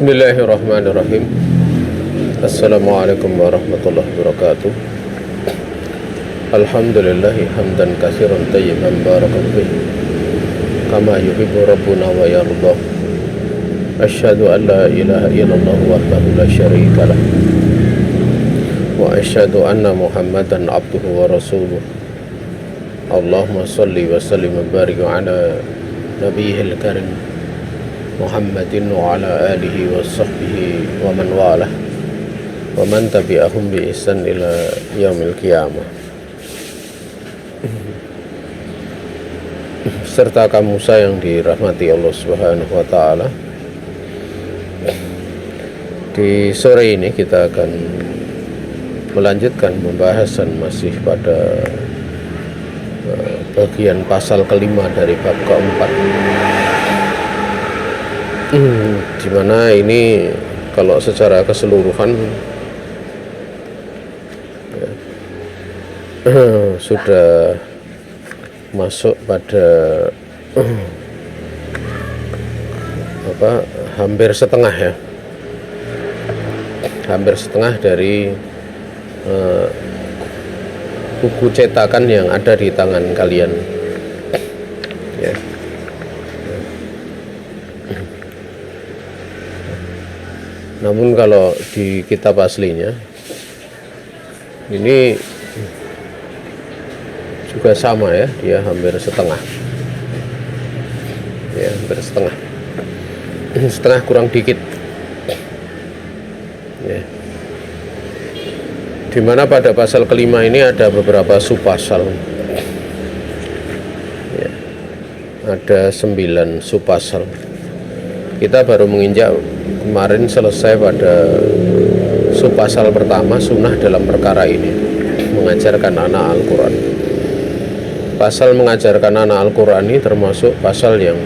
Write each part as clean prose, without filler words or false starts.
Bismillahirrahmanirrahim. Assalamualaikum warahmatullahi wabarakatuh. Alhamdulillahi hamdan katsiran tayyiban barakan fihi kama yuhibbu rabbuna wa yardah. Asyhadu an la ilaha illallah wahdahu la syarika lah wa asyhadu anna Muhammadan abduhu wa rasuluh. Allahumma salli wa sallim wa barik ala nabiyil karim Muhammadin wa ala alihi wa sahbihi wa man walah wa man tabi'ahum bi ihsan ila yaumil qiyamah. Serta kamu yang dirahmati Allah Subhanahu wa taala. Di sore ini kita akan melanjutkan pembahasan masih pada bagian pasal kelima dari bab keempat. Di mana ini kalau secara keseluruhan sudah masuk pada hampir setengah ya, hampir setengah dari buku cetakan yang ada di tangan kalian ya. Namun kalau di kitab aslinya ini juga sama ya, dia hampir setengah ya, hampir setengah setengah kurang dikit ya. Dimana pada pasal kelima ini ada beberapa subpasal ya, ada 9 subpasal. Kita baru menginjak kemarin selesai pada subpasal pertama, sunnah dalam perkara ini, mengajarkan anak Al-Quran. Pasal mengajarkan anak Al-Quran ini termasuk pasal yang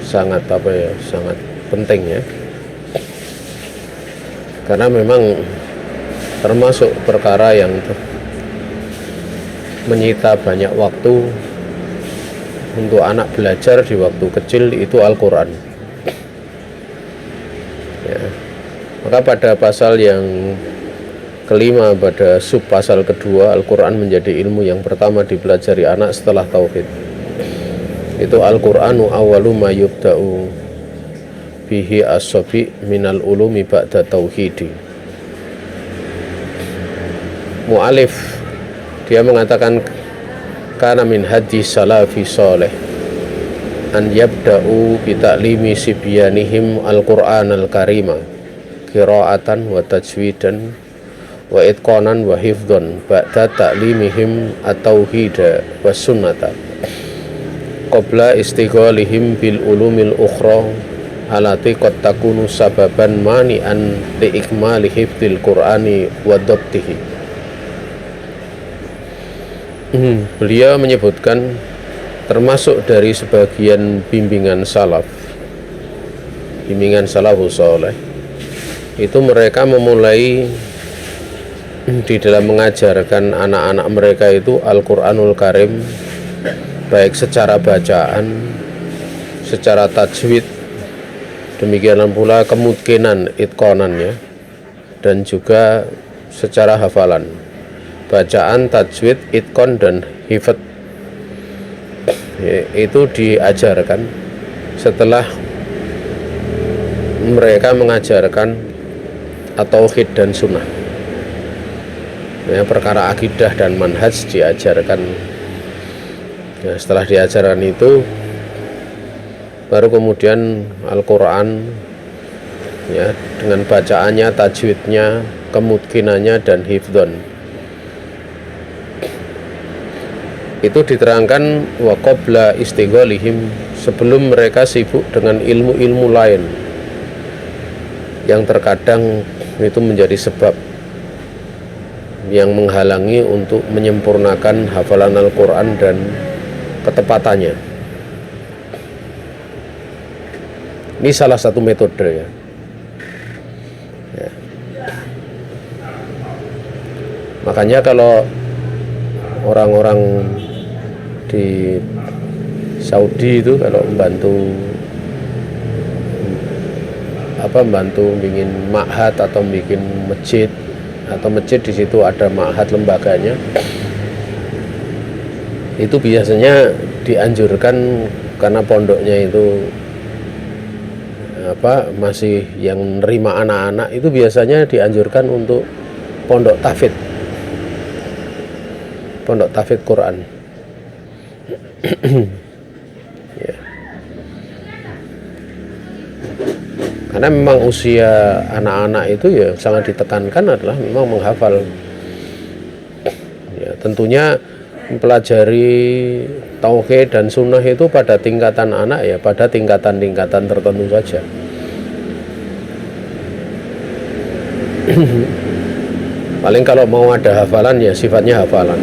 sangat sangat penting ya, karena memang termasuk perkara yang menyita banyak waktu untuk anak belajar di waktu kecil, itu Al-Quran. Ya. Maka pada pasal yang kelima, pada sub pasal kedua, Al-Quran menjadi ilmu yang pertama dipelajari anak setelah tauhid. Itu Al-Quranu awwalu ma yubda'u bihi as-sabi minal ulumi ba'da tauhidi. Mu'alif dia mengatakan kana min hadis salafi soleh an yabda'u bita'limi sibyanihim al-Qur'an al-karima qira'atan wa tajwidan wa itqanan wa hifdhan ba'da ta'limihim at-tauhida wa sunnata qabla istighalihim bil ulumil ukhra alati qad takunu sababan mani'an li ikmali hifdzil Qur'ani wa dhabtihi. Beliau menyebutkan termasuk dari sebagian bimbingan salafus saleh, itu mereka memulai di dalam mengajarkan anak-anak mereka itu Al-Qur'anul Karim, baik secara bacaan, secara tajwid, demikian pula kemungkinan itqonannya, dan juga secara hafalan, bacaan, tajwid, itqon, dan hifdz. Itu diajarkan setelah mereka mengajarkan at-tauhid dan sunnah ya, perkara akidah dan manhaj diajarkan ya. Setelah diajarkan itu baru kemudian Al-Quran ya, dengan bacaannya, tajwidnya, kemungkinannya, dan hifdzon. Itu diterangkan wa qabla istighalihim, sebelum mereka sibuk dengan ilmu-ilmu lain yang terkadang itu menjadi sebab yang menghalangi untuk menyempurnakan hafalan Al-Quran dan ketepatannya. Ini salah satu metode ya. Makanya kalau orang-orang di Saudi itu kalau membantu bantu bikin ma'had atau bikin masjid, atau masjid di situ ada ma'had lembaganya, itu biasanya dianjurkan karena pondoknya itu masih yang nerima anak-anak, itu biasanya dianjurkan untuk pondok tahfidz Quran. Ya. Karena memang usia anak-anak itu ya sangat ditekankan adalah memang menghafal. Ya, tentunya mempelajari tauhid dan sunnah itu pada tingkatan anak ya, pada tingkatan-tingkatan tertentu saja. Paling kalau mau ada hafalan ya sifatnya hafalan.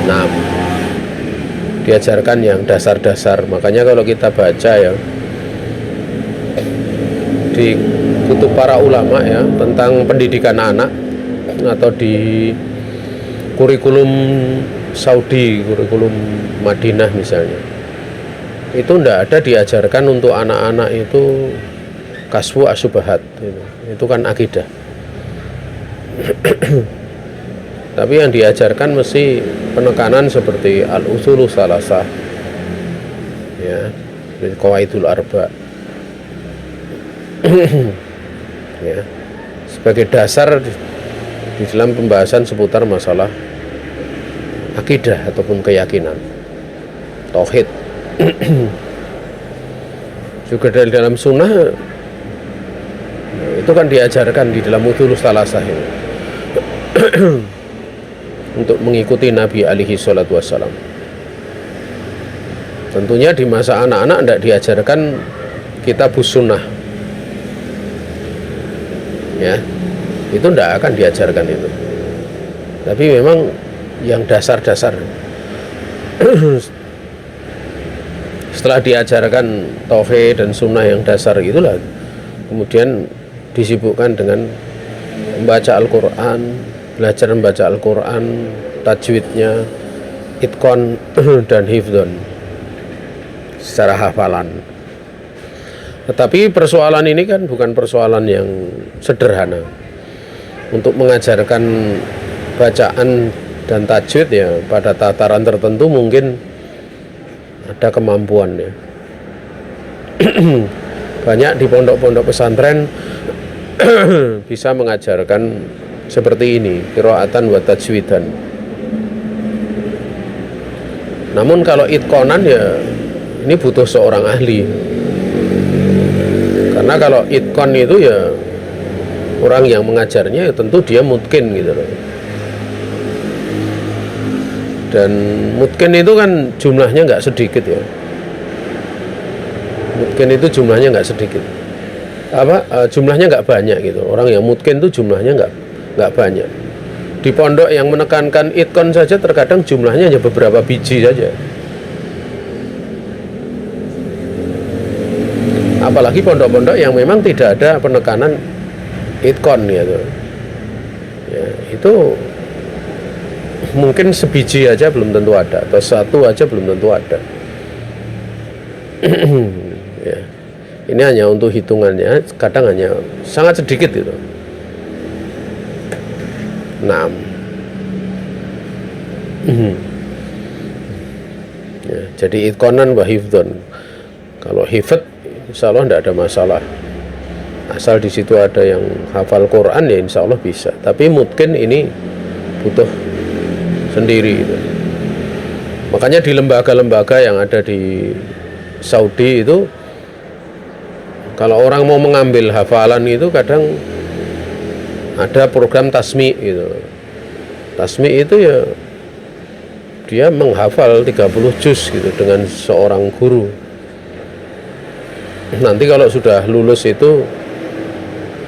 Nah, diajarkan yang dasar-dasar. Makanya kalau kita baca ya di kutub para ulama ya tentang pendidikan anak, atau di kurikulum Saudi, kurikulum Madinah misalnya, itu ndak ada diajarkan untuk anak-anak itu kasfu asyubahat, itu kan akidah. Tapi yang diajarkan mesti penekanan seperti al-usulu salasah, ya, qawaidul arba, ya, sebagai dasar di dalam pembahasan seputar masalah akidah ataupun keyakinan, tauhid. Juga dalam sunnah itu kan diajarkan di dalam usul salasah ini. Untuk mengikuti Nabi alaihi salatu wassalam. Tentunya di masa anak-anak tidak diajarkan kitabus sunnah, ya, itu tidak akan diajarkan itu. Tapi memang yang dasar-dasar. Setelah diajarkan tauhid dan sunnah yang dasar itulah, kemudian disibukkan dengan membaca Al-Quran, belajar membaca Al-Quran, tajwidnya, itqan dan hifdzon secara hafalan. Tetapi persoalan ini kan bukan persoalan yang sederhana. Untuk mengajarkan bacaan dan tajwid ya pada tataran tertentu mungkin ada kemampuannya. Banyak di pondok-pondok pesantren bisa mengajarkan seperti ini, qiraatan wa tajwidan. Namun kalau itqanan ya ini butuh seorang ahli. Karena kalau itqan itu ya orang yang mengajarnya ya tentu dia mutqin gitu loh. Dan mutqin itu kan jumlahnya nggak sedikit ya. Mutqin itu jumlahnya nggak sedikit. Jumlahnya nggak banyak gitu. Orang yang mutqin itu jumlahnya nggak banyak. Di pondok yang menekankan itqan saja terkadang jumlahnya hanya beberapa biji saja. Apalagi pondok-pondok yang memang tidak ada penekanan itqan gitu. Ya, itu mungkin sebiji aja belum tentu ada, atau satu aja belum tentu ada. Ya. Ini hanya untuk hitungannya, kadang hanya sangat sedikit itu. Nah, ya, jadi itqanan wa hifdzon. Kalau hifdz, insya Allah tidak ada masalah. Asal di situ ada yang hafal Quran ya insya Allah bisa. Tapi mungkin ini butuh sendiri gitu. Makanya di lembaga-lembaga yang ada di Saudi itu, kalau orang mau mengambil hafalan itu kadang ada program tasmi gitu. Tasmi itu ya dia menghafal 30 juz gitu dengan seorang guru. Nanti kalau sudah lulus itu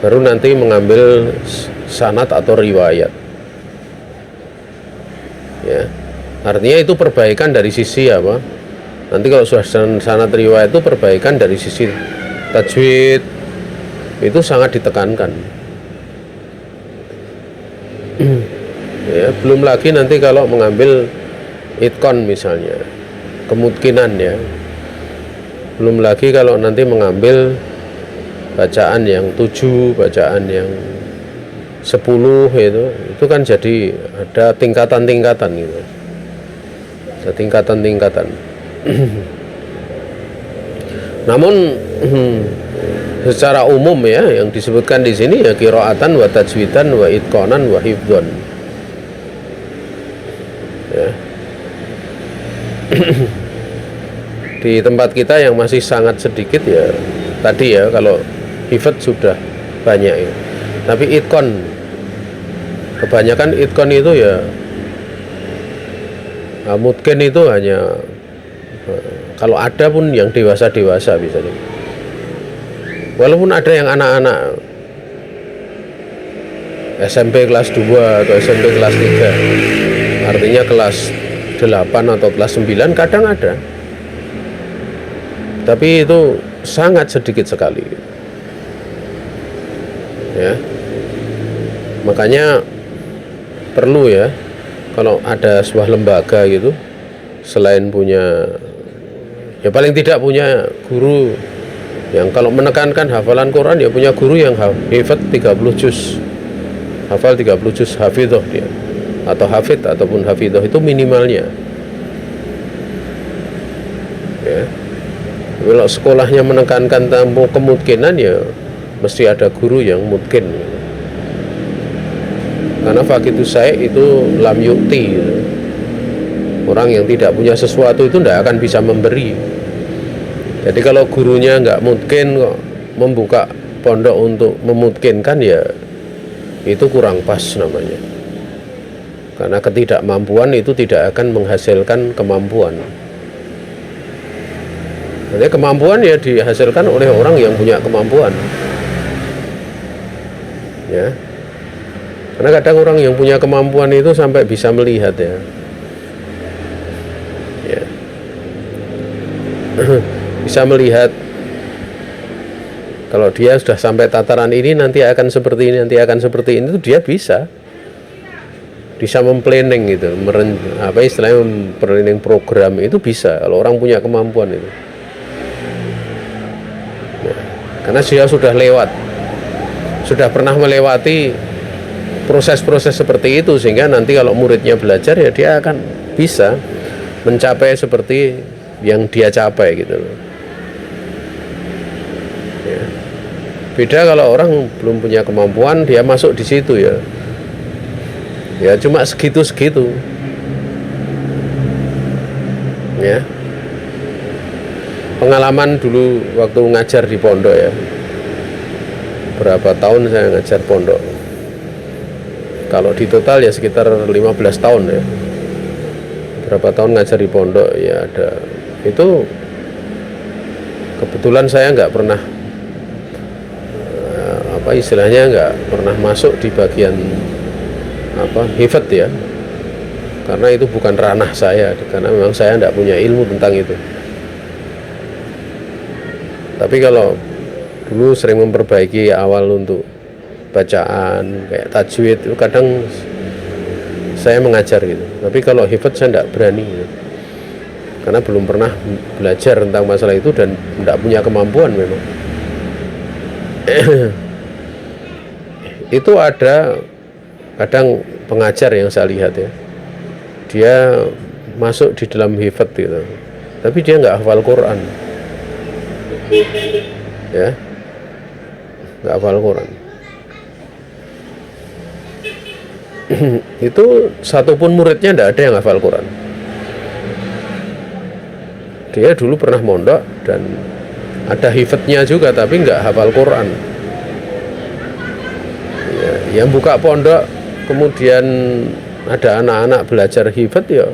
baru nanti mengambil sanad atau riwayat. Ya. Artinya itu perbaikan dari sisi apa? Nanti kalau sudah sanad riwayat itu perbaikan dari sisi tajwid itu sangat ditekankan. Ya, belum lagi nanti kalau mengambil itqan misalnya. kemungkinan ya. Belum lagi kalau nanti mengambil bacaan yang 7, bacaan yang 10 itu kan jadi ada tingkatan-tingkatan gitu. Ada tingkatan-tingkatan. Namun secara umum ya yang disebutkan di sini ya qiraatan wa tajwidan wa itqanan wa hifdzan. Ya. Di tempat kita yang masih sangat sedikit ya tadi ya, kalau hifdz sudah banyak ya. Tapi itqan, kebanyakan itqan itu ya mungkin itu hanya kalau ada pun yang dewasa-dewasa bisa. Walaupun ada yang anak-anak SMP kelas 2 atau SMP kelas 3, artinya kelas 8 atau kelas 9 kadang ada. Tapi itu sangat sedikit sekali. Ya. Makanya perlu ya kalau ada sebuah lembaga gitu, selain punya ya paling tidak punya guru yang kalau menekankan hafalan Quran ya punya guru yang hafid 30 juz. Hafal 30 juz hafidhah dia. Atau hafid ataupun hafidhah itu minimalnya. Ya. Kalau sekolahnya menekankan tentang kemungkinan ya mesti ada guru yang mungkin. Karena fakitu saya itu lam yukti. Orang yang tidak punya sesuatu itu tidak akan bisa memberi. Jadi kalau gurunya nggak mungkin kok membuka pondok untuk memungkinkan ya itu kurang pas namanya. Karena ketidakmampuan itu tidak akan menghasilkan kemampuan. Jadi kemampuan ya dihasilkan oleh orang yang punya kemampuan. Ya. Karena kadang orang yang punya kemampuan itu sampai bisa melihat ya. Ya. Bisa melihat kalau dia sudah sampai tataran ini nanti akan seperti ini, nanti akan seperti ini, itu dia bisa memplanning gitu, apa istilahnya memplanning program itu bisa kalau orang punya kemampuan itu. Ya. Karena dia sudah pernah melewati proses-proses seperti itu, sehingga nanti kalau muridnya belajar ya dia akan bisa mencapai seperti yang dia capai gitu loh. Ya. Beda kalau orang belum punya kemampuan dia masuk di situ ya cuma segitu-segitu ya. Pengalaman dulu waktu ngajar di pondok ya, berapa tahun saya ngajar pondok, kalau di total ya sekitar 15 tahun ya. Berapa tahun ngajar di pondok ya ada. Itu kebetulan saya nggak pernah apa istilahnya nggak pernah masuk di bagian hifdz ya, karena itu bukan ranah saya, karena memang saya tidak punya ilmu tentang itu. Tapi kalau dulu sering memperbaiki awal untuk bacaan kayak tajwid itu kadang saya mengajar gitu. Tapi kalau hifdz saya tidak berani gitu. Karena belum pernah belajar tentang masalah itu dan tidak punya kemampuan memang. Itu ada kadang pengajar yang saya lihat ya, dia masuk di dalam hifdz gitu, tapi dia nggak hafal Quran ya, nggak hafal Quran. Itu satupun muridnya tidak ada yang hafal Quran. Dia dulu pernah mondok dan ada hifdznya juga tapi nggak hafal Quran ya. Yang buka pondok kemudian ada anak-anak belajar hifdz ya,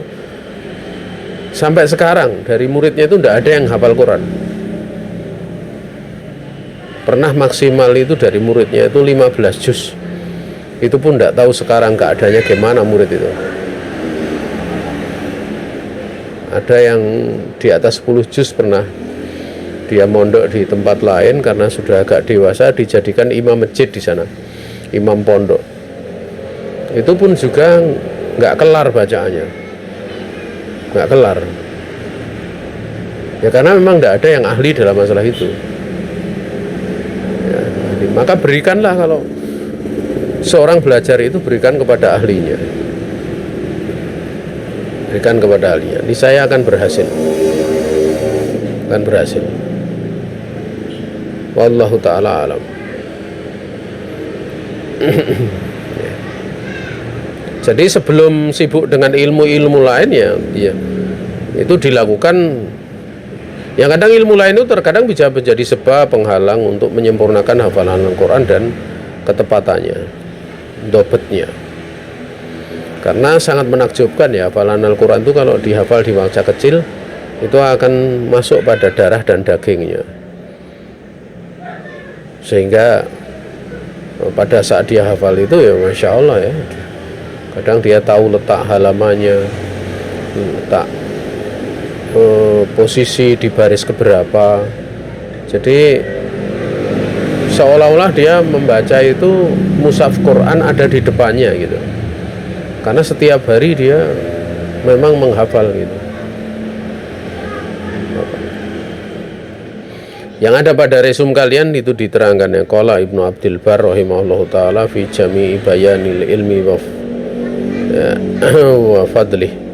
sampai sekarang dari muridnya itu tidak ada yang hafal Quran. Pernah maksimal itu dari muridnya itu 15 juz. Itu pun tidak tahu sekarang keadaannya gimana murid itu. Ada yang di atas 10 juz pernah dia mondok di tempat lain karena sudah agak dewasa dijadikan imam masjid di sana, imam pondok. Itu pun juga nggak kelar bacaannya, nggak kelar. Ya karena memang tidak ada yang ahli dalam masalah itu. Ya, maka berikanlah, kalau seorang belajar itu berikan kepada ahlinya. Berikan kepada ahlinya. Ini saya akan berhasil. Akan berhasil. Wallahu ta'ala alam. Jadi sebelum sibuk dengan ilmu-ilmu lain ya itu dilakukan. Yang kadang ilmu lain itu terkadang bisa menjadi sebab penghalang untuk menyempurnakan hafalan Al-Quran dan ketepatannya, dobetnya. Karena sangat menakjubkan ya, hafalan Al-Quran itu kalau dihafal di masa kecil itu akan masuk pada darah dan dagingnya, sehingga pada saat dia hafal itu ya Masya Allah ya, kadang dia tahu letak halamannya, letak posisi di baris keberapa. Jadi seolah-olah dia membaca itu mushaf Quran ada di depannya gitu, karena setiap hari dia memang menghafal gitu. Yang ada pada resum kalian itu diterangkan ya, qala Ibnu Abdul Bar rahimahullahu taala fi jami'i bayanil ilmi wa fadlih.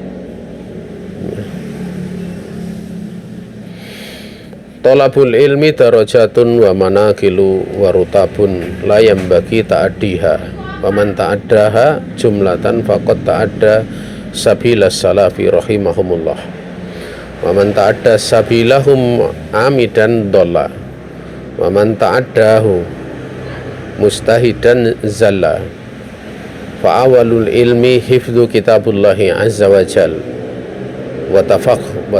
Tolabul ilmi darajatun wa manakilu wa rutabun la yambagi ta'addiha wa man ta'addaha jumlatan faqad ta'adda sabilas salafi rahimahumullah wa man ta'adda sabilahum amidan dolla wa man ta'addahu mustahidan zalla fa awalul ilmi hifdhu kitabullahi azza wa jal wa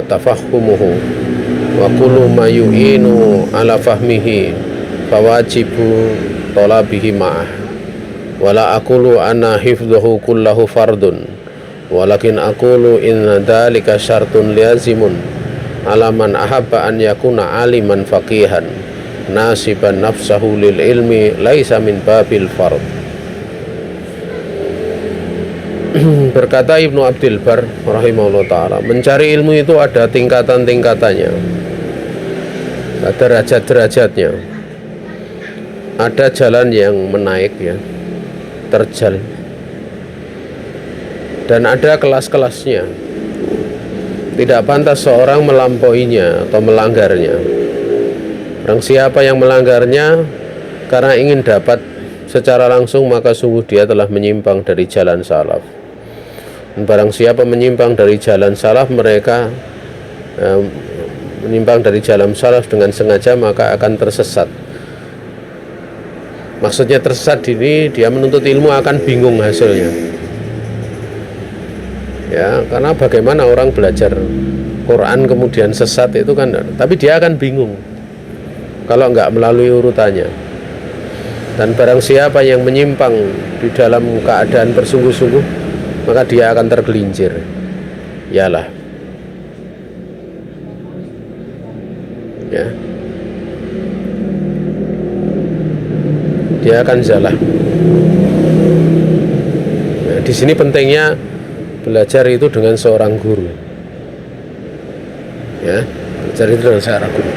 tafahumuhu wa kullu ma yu'inu ala fahmihi fawajibu talabihi ma'ah wala aqulu anna hifdhuhu kullahu fardun walakin aqulu inna dhalika syartun liazimun ala man ahabba an yakuna aliman faqihan nasiban nafsahu lil ilmi laisa min babil fard. Berkata Ibnu Abdul Bar rahimahullah ta'ala, mencari ilmu itu ada tingkatan-tingkatannya, ada derajat-derajatnya, ada jalan yang menaik ya, terjal, dan ada kelas-kelasnya. Tidak pantas seorang melampauinya atau melanggarnya. Barang siapa yang melanggarnya karena ingin dapat secara langsung, maka sungguh dia telah menyimpang dari jalan salaf. Dan barang siapa menyimpang dari jalan salaf, mereka menyimpang dari jalan salaf dengan sengaja, maka akan tersesat. Maksudnya tersesat ini, dia menuntut ilmu akan bingung hasilnya. Ya, karena bagaimana orang belajar Quran kemudian sesat itu kan, tapi dia akan bingung kalau nggak melalui urutannya. Dan barang siapa yang menyimpang di dalam keadaan bersungguh-sungguh, maka dia akan tergelincir. Yalah. Ya. Dia akan zalah. Nah, di sini pentingnya belajar itu dengan seorang guru. Ya, belajar itu dengan seorang guru.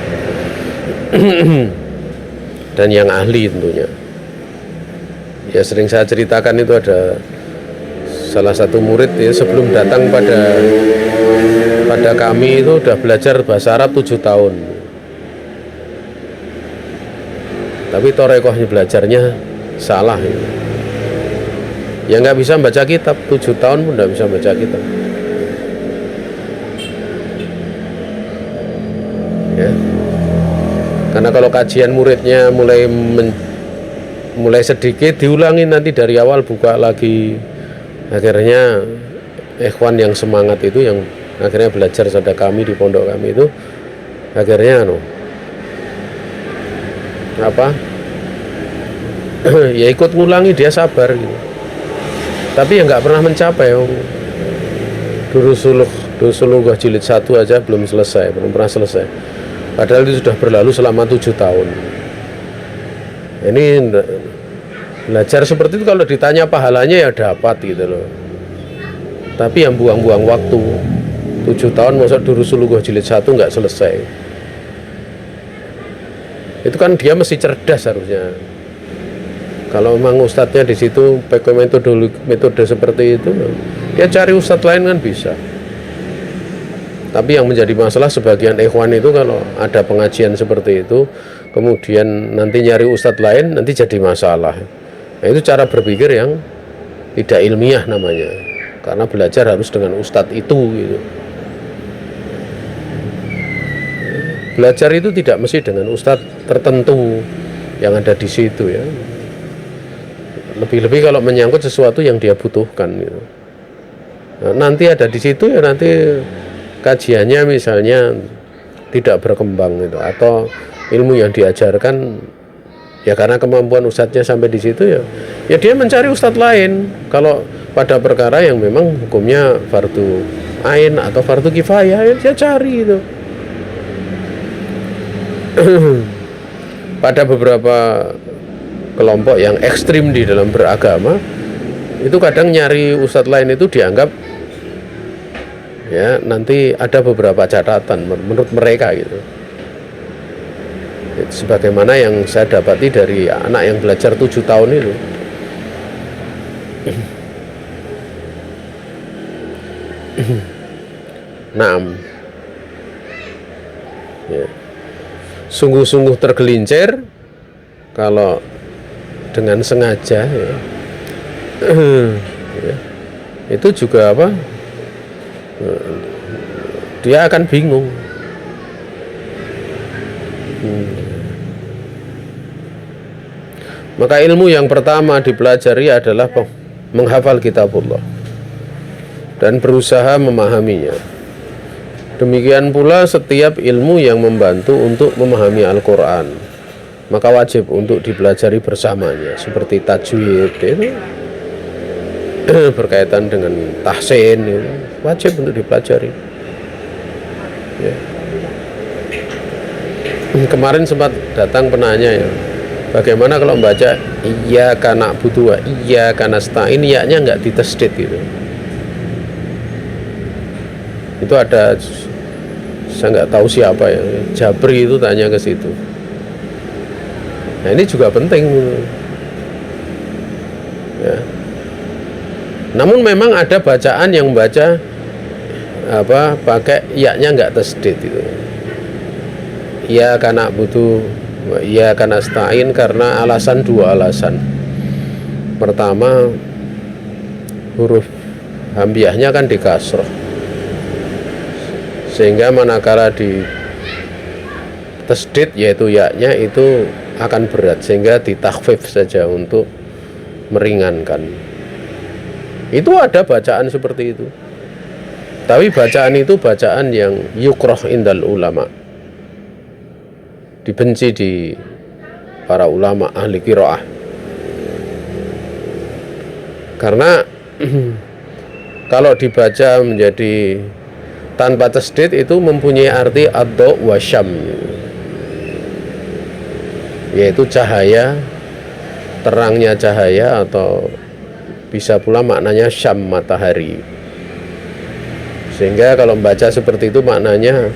Dan yang ahli tentunya. Ya, sering saya ceritakan itu ada salah satu murid ya, sebelum datang pada kami itu udah belajar bahasa Arab 7 tahun. Tapi torekohnya belajarnya salah ya. Ya nggak bisa baca kitab, 7 tahun pun nggak bisa baca kitab. Ya. Karena kalau kajian muridnya mulai sedikit, diulangi nanti dari awal, buka lagi. Akhirnya ikhwan yang semangat itu, yang akhirnya belajar pada kami di pondok kami itu, akhirnya ya ikut ngulangi, dia sabar gitu. Tapi ya nggak pernah mencapai. Durusuluh jilid 1 aja belum pernah selesai. Padahal itu sudah berlalu selama 7 tahun. Ini belajar seperti itu kalau ditanya pahalanya ya dapat gitu loh. Tapi yang buang-buang waktu. 7 tahun masa durus sulugoh jilid 1 nggak selesai. Itu kan dia mesti cerdas harusnya. Kalau memang ustadznya di situ pakai metode seperti itu, dia cari ustadz lain kan bisa. Tapi yang menjadi masalah sebagian ikhwan itu kalau ada pengajian seperti itu, kemudian nanti nyari ustadz lain, nanti jadi masalah. Nah, itu cara berpikir yang tidak ilmiah namanya. Karena belajar harus dengan ustadz itu gitu. Belajar itu tidak mesti dengan ustadz tertentu yang ada di situ ya. Lebih-lebih kalau menyangkut sesuatu yang dia butuhkan gitu. Nah, nanti ada di situ ya nanti kajiannya misalnya tidak berkembang gitu, atau ilmu yang diajarkan ya karena kemampuan ustadznya sampai di situ ya dia mencari ustadz lain. Kalau pada perkara yang memang hukumnya fardu ain atau fardu kifayah ya dia cari itu. Pada beberapa kelompok yang ekstrim di dalam beragama itu kadang nyari ustadz lain itu dianggap ya nanti ada beberapa catatan menurut mereka gitu. Sebagaimana yang saya dapati dari anak yang belajar 7 tahun itu. Naam. Ya. Sungguh-sungguh tergelincir kalau dengan sengaja ya. Ya. Itu juga apa? Dia akan bingung. Maka ilmu yang pertama dipelajari adalah menghafal kitabullah dan berusaha memahaminya. Demikian pula setiap ilmu yang membantu untuk memahami Al-Quran, maka wajib untuk dipelajari bersamanya. Seperti tajwid itu berkaitan dengan tahsin itu wajib untuk dipelajari ya. Kemarin sempat datang penanya ya, bagaimana kalau membaca iyyaka na'budu wa iyyaka nasta'in, ya-nya enggak ditasdid gitu. Itu ada, saya nggak tahu siapa ya, Jabri itu tanya ke situ. Nah ini juga penting ya. Namun memang ada bacaan yang membaca apa pakai ya-nya nggak tasdid itu. Ya karena butuh, ya karena nasta'in, karena dua alasan. Pertama, huruf hamzahnya kan di kasroh, sehingga manakala di tasdid yaitu ya-nya itu akan berat, sehingga ditakhfif saja untuk meringankan. Itu ada bacaan seperti itu. Tapi bacaan itu bacaan yang yukrah indal ulama, dibenci di para ulama ahli qiraah. Karena kalau dibaca menjadi tanpa tasdid itu mempunyai arti ad-dha wa syam, yaitu cahaya, terangnya cahaya, atau bisa pula maknanya syam, matahari. Sehingga kalau membaca seperti itu maknanya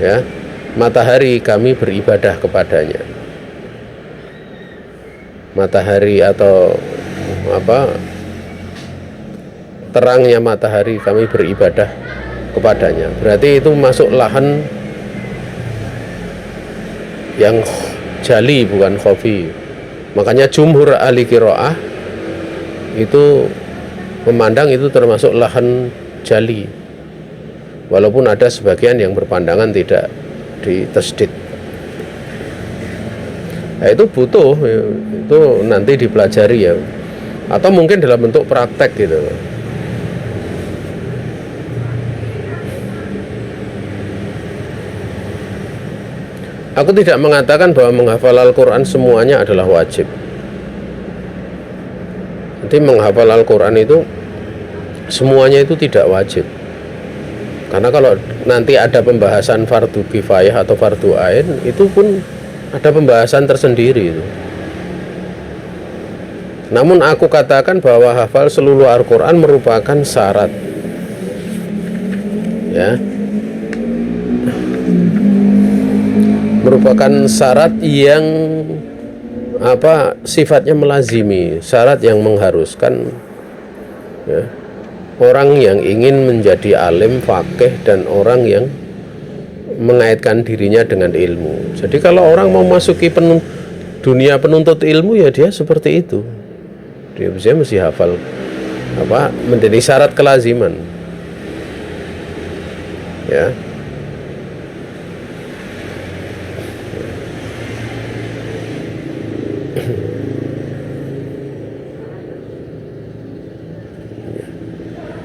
ya, matahari kami beribadah kepadanya. Matahari atau apa, terangnya matahari kami beribadah kepadanya. Berarti itu masuk lahan yang jali, bukan khafi. Makanya jumhur ahli qiraah itu memandang itu termasuk lahan jali, walaupun ada sebagian yang berpandangan tidak ditasdid. Nah, itu butuh ya, itu nanti dipelajari ya, atau mungkin dalam bentuk praktek gitu. Aku tidak mengatakan bahwa menghafal Al-Quran semuanya adalah wajib. Nanti menghafal Al-Quran itu semuanya itu tidak wajib. Karena kalau nanti ada pembahasan fardu kifayah atau fardu ain, itu pun ada pembahasan tersendiri itu. Namun aku katakan bahwa hafal seluruh Al-Quran merupakan syarat ya, merupakan syarat yang sifatnya melazimi, syarat yang mengharuskan, ya, orang yang ingin menjadi alim, faqih, dan orang yang mengaitkan dirinya dengan ilmu. Jadi kalau orang mau masuki dunia penuntut ilmu, ya dia seperti itu. Dia mesti hafal menjadi syarat kelaziman. Ya.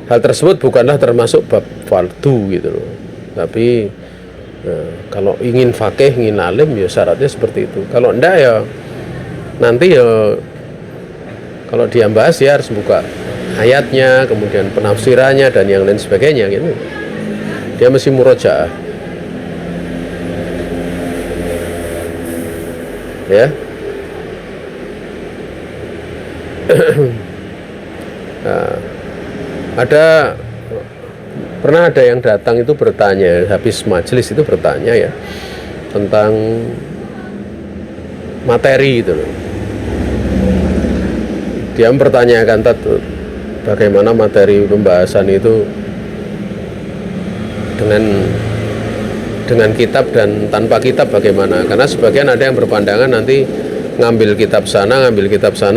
Hal tersebut bukanlah termasuk bab fardu gitu loh. Tapi kalau ingin faqih, ingin alim, ya syaratnya seperti itu. Kalau enggak, ya nanti ya kalau dia bahas, ya harus buka ayatnya, kemudian penafsirannya dan yang lain sebagainya gitu. Dia mesti murojaah. Ya. Pernah ada yang datang itu bertanya, habis majelis itu bertanya ya tentang materi itu loh. Dia mempertanyakan bagaimana materi pembahasan itu dengan kitab dan tanpa kitab bagaimana. Karena sebagian ada yang berpandangan nanti ngambil kitab sana,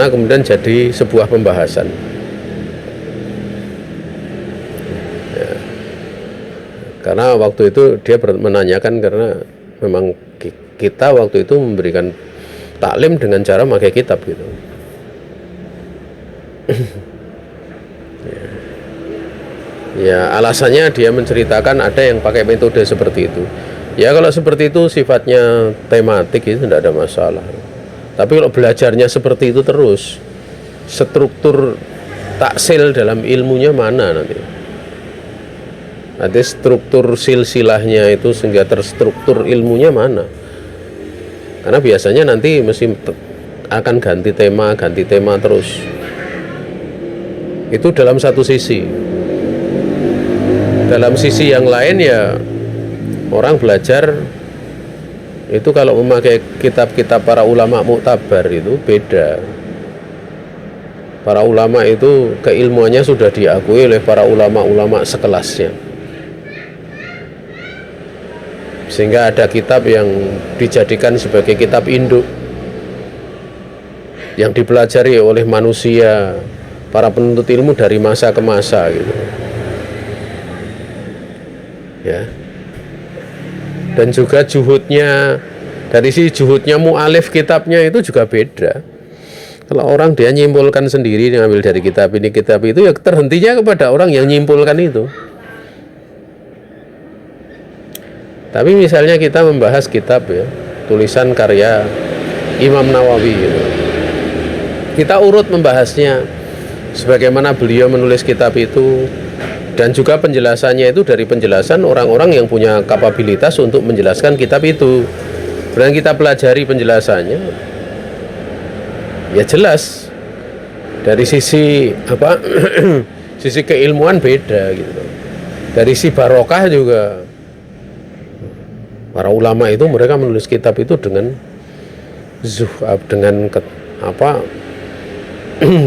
kemudian jadi sebuah pembahasan. Ya. Karena waktu itu dia menanyakan karena memang kita waktu itu memberikan taklim dengan cara pakai kitab gitu. Ya, alasannya dia menceritakan ada yang pakai metode seperti itu. Ya kalau seperti itu sifatnya tematik itu tidak ada masalah. Tapi kalau belajarnya seperti itu terus, struktur taksil dalam ilmunya mana nanti? Nanti struktur silsilahnya itu sehingga terstruktur ilmunya mana? Karena biasanya nanti mesti akan ganti tema terus. Itu dalam satu sisi. Dalam sisi yang lain ya orang belajar itu kalau memakai kitab-kitab para ulama muktabar itu beda. Para ulama itu keilmuannya sudah diakui oleh para ulama-ulama sekelasnya. Sehingga ada kitab yang dijadikan sebagai kitab induk yang dipelajari oleh manusia, para penuntut ilmu dari masa ke masa gitu. Ya. Dan juga juhudnya, dari si juhudnya mu'alif kitabnya itu juga beda. Kalau orang dia nyimpulkan sendiri, ngambil dari kitab ini, kitab itu, ya terhentinya kepada orang yang nyimpulkan itu. Tapi misalnya kita membahas kitab ya, tulisan karya Imam Nawawi gitu. Kita urut membahasnya sebagaimana beliau menulis kitab itu, dan juga penjelasannya itu dari penjelasan orang-orang yang punya kapabilitas untuk menjelaskan kitab itu. Dan kita pelajari penjelasannya, ya jelas dari sisi sisi keilmuan beda gitu. Dari sisi barokah juga para ulama itu mereka menulis kitab itu dengan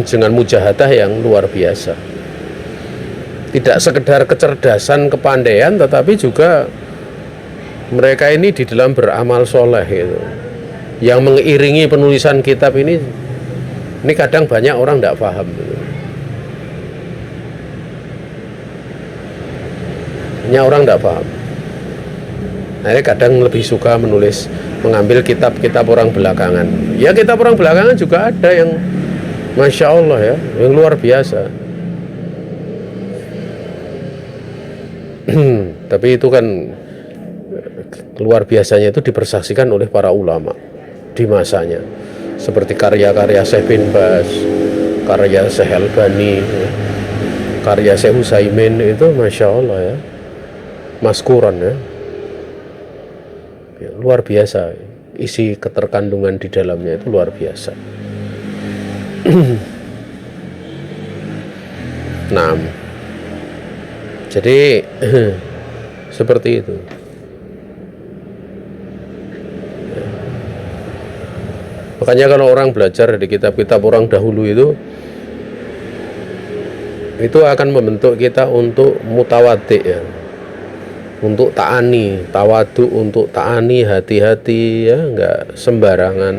dengan mujahadah yang luar biasa. Tidak sekedar kecerdasan, kepandaian, tetapi juga mereka ini di dalam beramal soleh gitu. Yang mengiringi penulisan kitab ini kadang banyak orang tidak paham gitu. Banyak orang tidak paham. Nah, kadang lebih suka mengambil kitab-kitab orang belakangan. Ya kitab orang belakangan juga ada yang Masya Allah ya, yang luar biasa. Tapi itu kan luar biasanya itu dipersaksikan oleh para ulama di masanya, seperti karya-karya Syekh bin Baz, karya Syekh Albani, karya Syekh Utsaimin itu Masya Allah ya, maskuran ya, luar biasa, isi keterkandungan di dalamnya itu luar biasa. Nah, jadi seperti itu. Makanya kalau orang belajar di kitab-kitab orang dahulu itu akan membentuk kita untuk mutawadhi ya, untuk ta'ani, tawadu, untuk ta'ani, hati-hati ya, enggak sembarangan.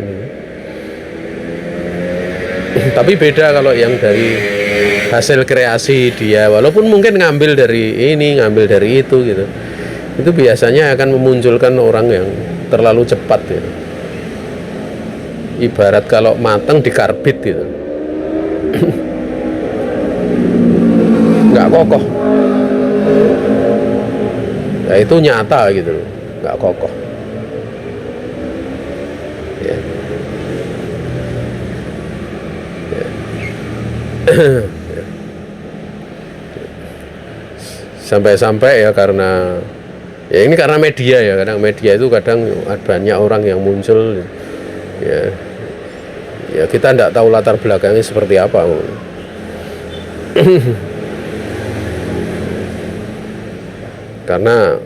Tapi beda kalau yang dari hasil kreasi dia, walaupun mungkin ngambil dari ini, ngambil dari itu gitu, itu biasanya akan memunculkan orang yang terlalu cepat ya. Ibarat kalau matang dikarbit gitu, nggak kokoh. Ya itu nyata gitu, nggak kokoh. Ya. Ya. Sampai-sampai ya karena ya ini karena media ya, kadang media itu kadang banyak orang yang muncul ya. Ya kita tidak tahu latar belakangnya seperti apa. Karena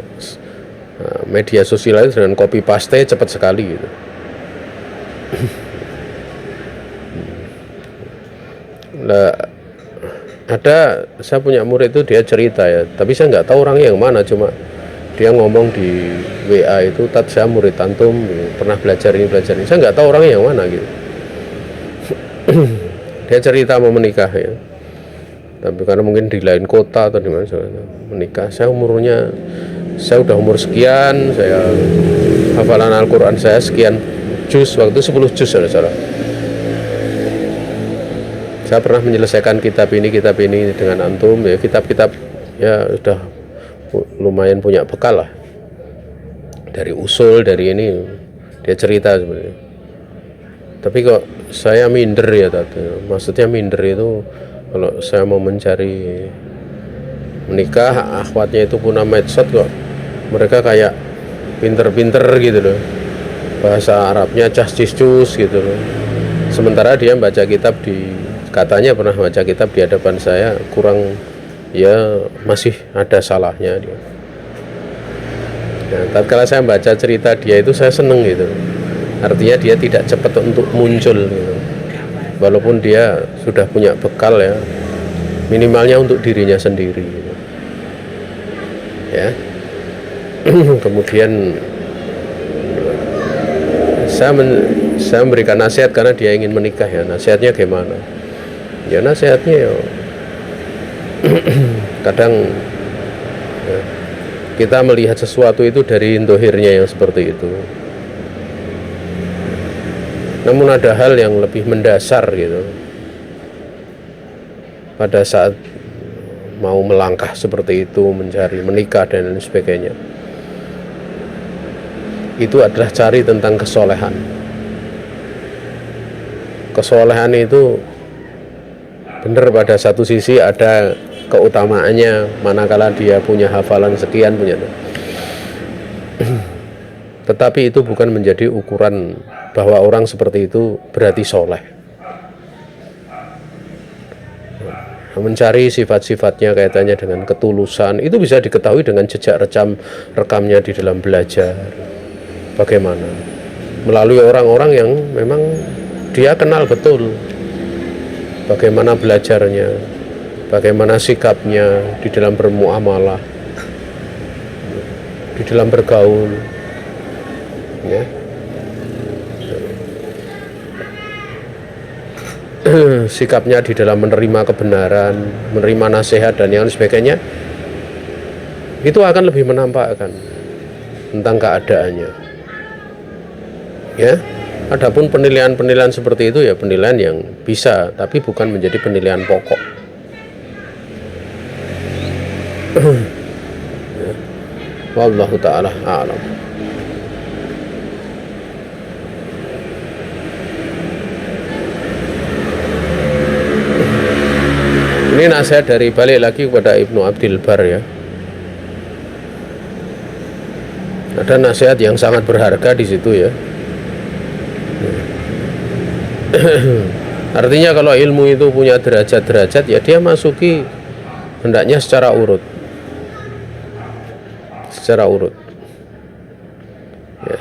media sosial itu dengan copy paste cepat sekali gitu. Nah, saya punya murid itu dia cerita ya, tapi saya nggak tahu orangnya yang mana, cuma dia ngomong di WA itu, "Tat, saya murid antum, pernah belajar ini. Saya nggak tahu orangnya yang mana gitu." Dia cerita mau menikah ya, tapi karena mungkin di lain kota atau di mana menikah. Saya udah umur sekian, saya hafalan Al-Quran saya sekian juz, waktu 10 juz saudara. Saya pernah menyelesaikan kitab ini dengan antum ya, kitab-kitab ya sudah lumayan punya bekal lah, dari usul, dari ini. Dia cerita sebenarnya. Tapi kok saya minder ya tadi. Maksudnya minder itu kalau saya mau mencari menikah, akhwatnya itu punya medsos kok mereka kayak pinter-pinter gitu loh, bahasa Arabnya cas-cis-cus gitu loh. Sementara dia baca kitab katanya pernah baca kitab di hadapan saya, kurang ya, masih ada salahnya dia. Nah, tatkala saya baca cerita dia itu saya seneng gitu. Artinya dia tidak cepat untuk muncul gitu. Walaupun dia sudah punya bekal ya, minimalnya untuk dirinya sendiri gitu. Ya. Kemudian saya memberikan nasihat karena dia ingin menikah ya. Nasihatnya gimana? Ya nasihatnya ya, kadang ya, kita melihat sesuatu itu dari dohirnya yang seperti itu. Namun ada hal yang lebih mendasar gitu. Pada saat mau melangkah seperti itu, mencari menikah dan lain sebagainya, itu adalah cari tentang kesolehan. Kesolehan itu benar, pada satu sisi ada keutamaannya manakala dia punya hafalan sekian, punya. Tetapi itu bukan menjadi ukuran bahwa orang seperti itu berarti soleh. Mencari sifat-sifatnya kaitannya dengan ketulusan itu bisa diketahui dengan jejak rekamnya di dalam belajar. Bagaimana? Melalui orang-orang yang memang dia kenal betul bagaimana belajarnya, bagaimana sikapnya di dalam bermuamalah, di dalam bergaul ya. Sikapnya di dalam menerima kebenaran, menerima nasihat dan yang sebagainya, itu akan lebih menampakkan tentang keadaannya ya. Adapun penilaian-penilaian seperti itu ya penilaian yang bisa, tapi bukan menjadi penilaian pokok. Wallahu ta'ala a'lam. Ini nasihat dari balik lagi kepada Ibnu Abdul Bar ya. Ada nasihat yang sangat berharga di situ ya. Artinya kalau ilmu itu punya derajat-derajat ya, dia masuki hendaknya secara urut. secara urut. Ya.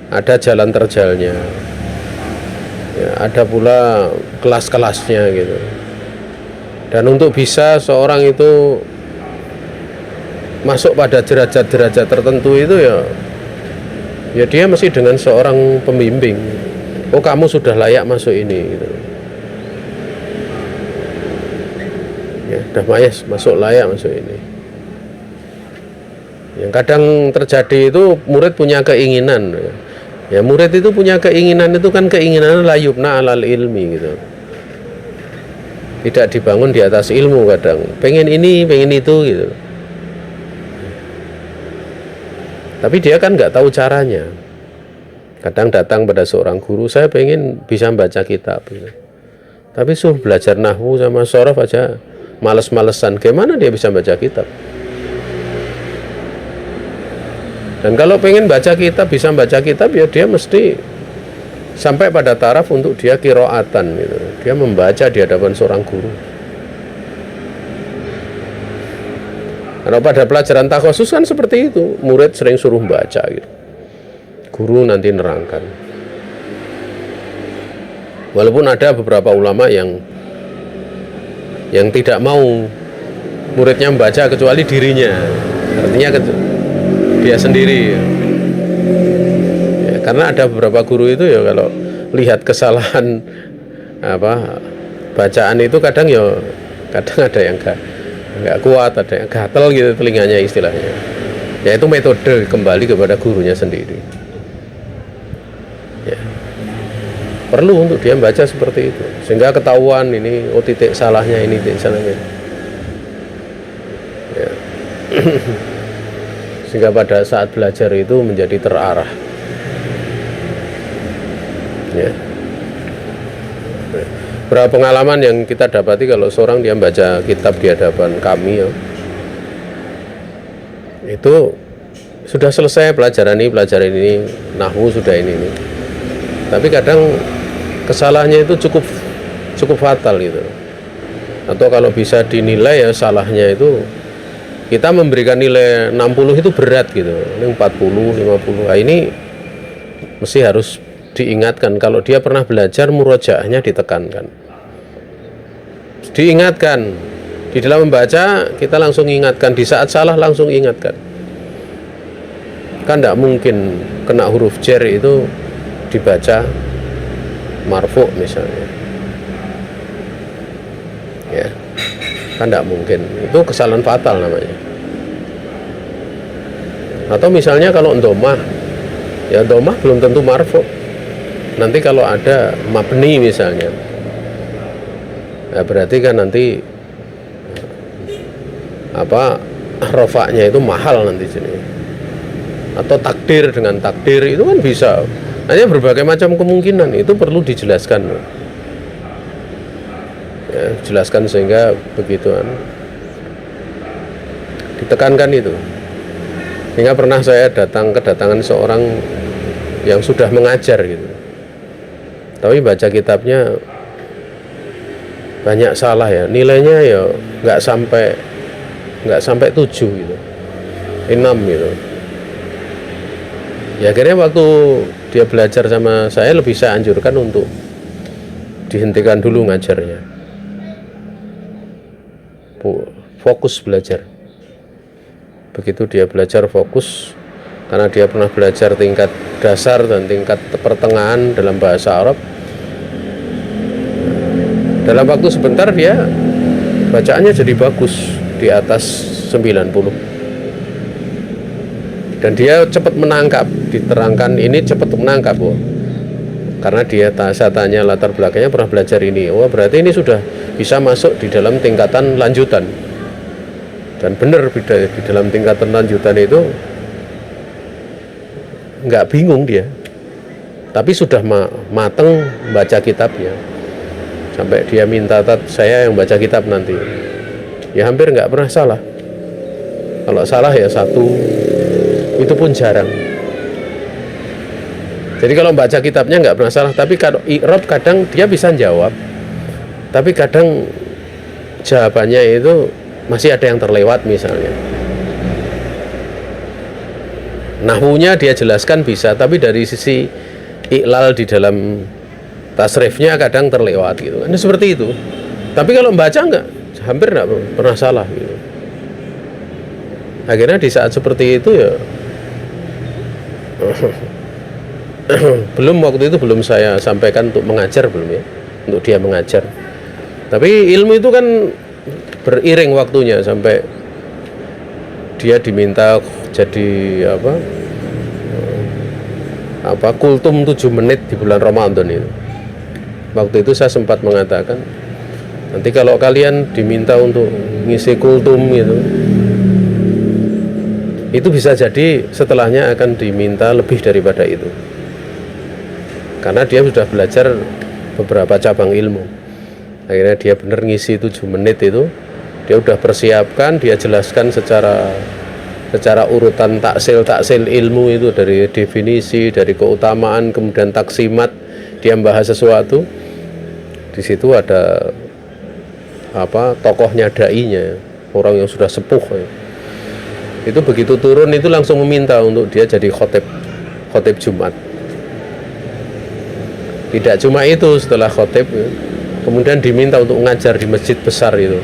Ada jalan terjalnya, ya, ada pula kelas-kelasnya gitu. Dan untuk bisa seorang itu masuk pada derajat-derajat tertentu itu ya dia mesti dengan seorang pembimbing. Oh, kamu sudah layak masuk ini gitu. Ya, udah masuk layak masuk ini. Yang kadang terjadi itu murid punya keinginan. Ya, murid itu punya keinginan itu kan keinginan la yubna alal ilmi gitu. Tidak dibangun di atas ilmu kadang. Pengen ini, pengen itu gitu. Tapi dia kan nggak tahu caranya. Kadang datang pada seorang guru, saya pengen bisa baca kitab gitu. Tapi suruh belajar nahwu sama shorof aja males-malesan. Gimana dia bisa baca kitab? Dan kalau pengen baca kitab, bisa baca kitab, ya dia mesti sampai pada taraf untuk dia qiraatan gitu. Dia membaca di hadapan seorang guru. Karena pada pelajaran takhusus kan seperti itu, murid sering suruh baca gitu. Guru nanti nerangkan. Walaupun ada beberapa ulama yang tidak mau muridnya membaca kecuali dirinya. Artinya dia sendiri ya, karena ada beberapa guru itu ya kalau lihat kesalahan bacaan itu kadang ada yang nggak kuat, ada yang gatel gitu telinganya istilahnya. Ya itu metode kembali kepada gurunya sendiri ya. Perlu untuk dia baca seperti itu sehingga ketahuan ini titik salahnya, ini titik salahnya ya. Sehingga pada saat belajar itu menjadi terarah ya. Berapa pengalaman yang kita dapati kalau seorang dia baca kitab di hadapan kami ya, itu sudah selesai pelajaran ini nahwu sudah ini. Tapi kadang kesalahannya itu cukup fatal gitu. Atau kalau bisa dinilai ya salahnya itu kita memberikan nilai 60 itu berat gitu, ini 40, 50. Nah, ini mesti harus diingatkan. Kalau dia pernah belajar, murojaahnya ditekankan. Diingatkan. Di dalam membaca, kita langsung ingatkan. Di saat salah, langsung ingatkan. Kan tidak mungkin kena huruf jer itu dibaca marfu misalnya. Ya. Kan tidak mungkin, itu kesalahan fatal namanya. Atau misalnya kalau domah, ya domah belum tentu marfu. Nanti kalau ada mabni misalnya, ya berarti kan nanti rofaknya itu mahal nanti sini. Atau takdir dengan takdir itu kan bisa. Hanya berbagai macam kemungkinan itu perlu dijelaskan. Ya, jelaskan sehingga begituan ditekankan itu. Sehingga pernah saya kedatangan seorang yang sudah mengajar gitu, tapi baca kitabnya banyak salah ya, nilainya ya nggak sampai 7 gitu, 6 gitu. Ya akhirnya waktu dia belajar sama saya, lebih saya anjurkan untuk dihentikan dulu ngajarnya, fokus belajar. Begitu dia belajar fokus, karena dia pernah belajar tingkat dasar dan tingkat pertengahan dalam bahasa Arab, dalam waktu sebentar dia bacaannya jadi bagus di atas 90. Dan dia cepat menangkap, diterangkan ini cepat menangkap. Karena saya tanya latar belakangnya pernah belajar ini. Berarti ini sudah bisa masuk di dalam tingkatan lanjutan. Dan benar di dalam tingkatan lanjutan itu nggak bingung dia, tapi sudah mateng baca kitabnya. Sampai dia minta saya yang baca kitab nanti. Ya hampir nggak pernah salah. Kalau salah ya satu, itu pun jarang. Jadi kalau baca kitabnya nggak pernah salah, tapi kalau i'rab kadang dia bisa jawab, tapi kadang jawabannya itu masih ada yang terlewat misalnya. Nahwunya dia jelaskan bisa, tapi dari sisi iklal di dalam tasrifnya kadang terlewat gitu kan, seperti itu. Tapi kalau membaca enggak, hampir enggak pernah salah gitu. Akhirnya di saat seperti itu ya waktu itu belum saya sampaikan untuk mengajar, belum ya, untuk dia mengajar. Tapi ilmu itu kan beriring waktunya sampai dia diminta jadi kultum 7 menit di bulan Ramadan itu. Waktu itu saya sempat mengatakan, nanti kalau kalian diminta untuk ngisi kultum gitu, itu bisa jadi setelahnya akan diminta lebih daripada itu, karena dia sudah belajar beberapa cabang ilmu. Akhirnya dia benar ngisi 7 menit itu, dia udah persiapkan, dia jelaskan secara urutan taksil ilmu itu, dari definisi, dari keutamaan, kemudian taksimat. Dia membahas sesuatu, di situ ada tokohnya, dai-nya, orang yang sudah sepuh ya. Itu begitu turun itu langsung meminta untuk dia jadi khotib Jumat. Tidak cuma itu, setelah khotib kemudian diminta untuk ngajar di masjid besar itu,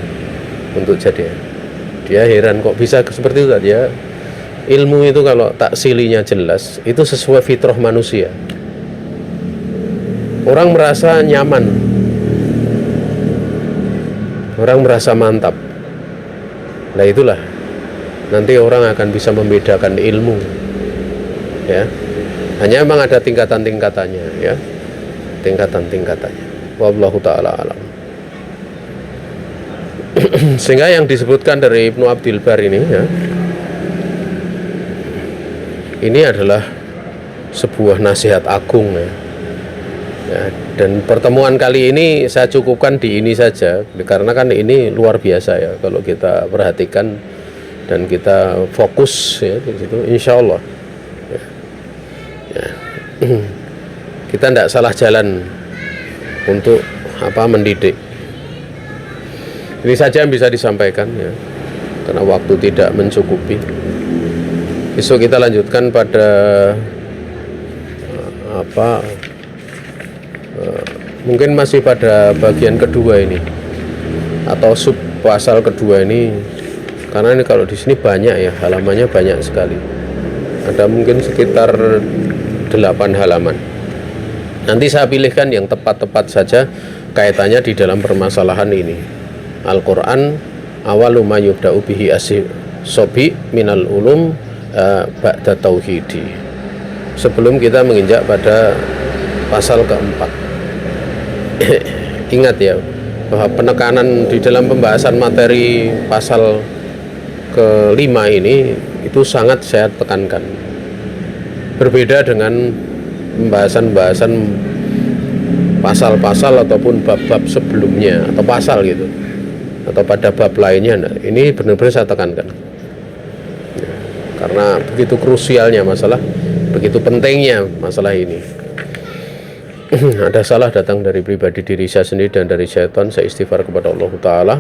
untuk jadi. Dia heran kok bisa seperti itu. Dia ilmu itu kalau taksilinya jelas, itu sesuai fitrah manusia. Orang merasa nyaman, orang merasa mantap. Nah itulah nanti orang akan bisa membedakan ilmu ya. Hanya memang ada tingkatan-tingkatannya ya, tingkatan-tingkatannya. Wallahu ta'ala alam. Sehingga yang disebutkan dari Ibnu Abdil Bar ini ya, ini adalah sebuah nasihat agung ya. Dan pertemuan kali ini saya cukupkan di ini saja, karena kan ini luar biasa ya kalau kita perhatikan dan kita fokus ya di situ, insya Allah ya. Kita tidak salah jalan untuk mendidik. Ini saja yang bisa disampaikan ya, karena waktu tidak mencukupi. Besok kita lanjutkan pada mungkin masih pada bagian kedua ini, atau sub pasal kedua ini, karena ini kalau di sini banyak ya, halamannya banyak sekali. Ada mungkin sekitar 8 halaman. Nanti saya pilihkan yang tepat-tepat saja kaitannya di dalam permasalahan ini. Al-Quran awalu ma yubda'u bihi as-sobi minal ulum ba'da tauhidi. Sebelum kita menginjak pada pasal keempat. Ingat ya, bahwa penekanan di dalam pembahasan materi pasal kelima ini itu sangat saya tekankan. Berbeda dengan pembahasan pasal-pasal ataupun bab-bab sebelumnya atau pasal gitu, atau pada bab lainnya. Nah, ini benar-benar saya tekankan ya, karena begitu krusialnya masalah, begitu pentingnya masalah ini. Ada salah datang dari pribadi diri saya sendiri dan dari syaitan, saya istighfar kepada Allah Ta'ala.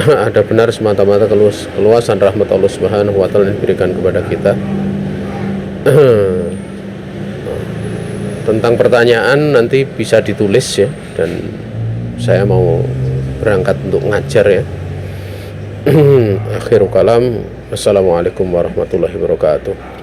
Ada benar semata-mata keluasan rahmat Allah Subhanahu wa Ta'ala yang diberikan kepada kita. Tentang pertanyaan nanti bisa ditulis ya, dan saya mau berangkat untuk ngajar ya. Akhirul kalam, assalamualaikum warahmatullahi wabarakatuh.